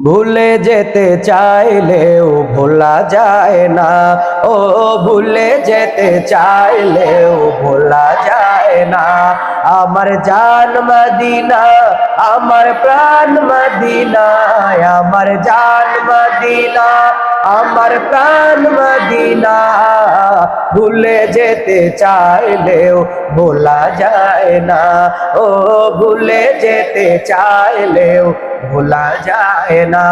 ভুলে যেতে চাইলেও ভোলা যায় না, ও ভুলে যেতে চাইলেও ভোলা যায় না। আমার জান মদিনা, আমার প্রাণ মদিনা, আমার জান মদিনা, আমার প্রাণ মদিনা। ভুলে যেতে চাইলেও ভোলা যায় না, ও ভুলে যেতে চাইলেও ভোলা যায় না।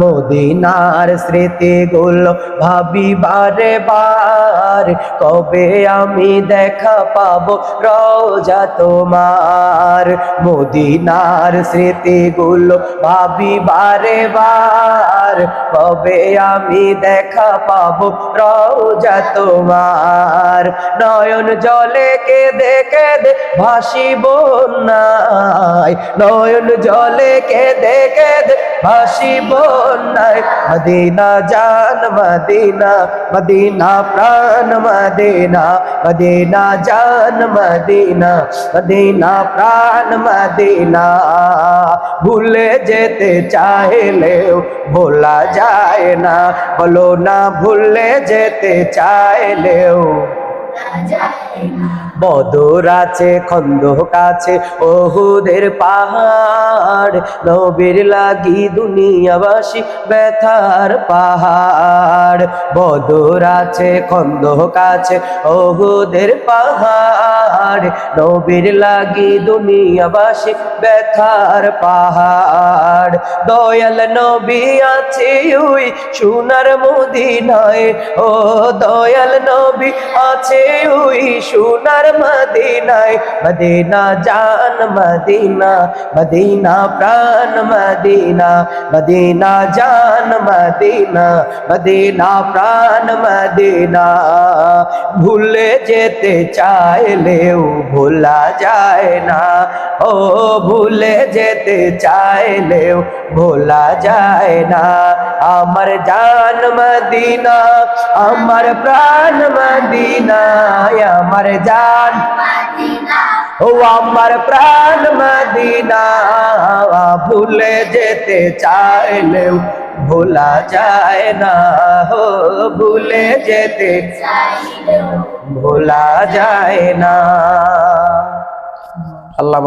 মদিনার স্মৃতিগুলো ভাবি বারে বার, কবে আমি দেখা পাবো রওজা তোমার। মদিনার স্মৃতিগুলো ভাবি বারে বার, কবে আমি দেখা পাবো রওজা তোমার। নয়ন জলে কেঁদে কেঁদে ভাসি বন্যায়, নয়ন জলে কেঁদে কেঁদে ভাসি বন্যায়। মদিনা জান মদিনা, মদিনা প্রাণ মদিনা, মদিনা জান মদিনা, মদিনা প্রাণ মদিনা। ভুলে যেতে চাইলেও ভোলা যায় না, বলো না ভুলে যেতে চাইলেও। বদর আছে, খন্দক আছে, ওহুদের পাহাড়, নবীর লাগি দুনিয়াবাসী ব্যথার পাহাড়। বদর আছে, খন্দক আছে, ওহুদের পাহাড়, নবীর লাগি দুনিয়াবাসী ব্যথার পাহাড়। দয়াল নবী আছে ওই সোনার মদিনায়, ও দয়াল নবী আছে ওই সোনার মদিনায়। মদিনা জান মদিনা, মদিনা প্রাণ মদিনা, মদিনা জান মদিনা, মদিনা প্রাণ মদিনা। ভুলে যেতে চাইলেও ভোলা যায় না, ও ভুলে যেতে চাইলেও ভোলা যায় না। আমার জান মদিনা, আমার প্রাণ মদিনা, আমার জান মদিনা, ও আমার প্রাণ মদিনা। ভুলে যেতে চাইলেও ভোলা যায় না, হো ভুলে যেতে চাইলেও ভোলা যায় না। আল্লাহ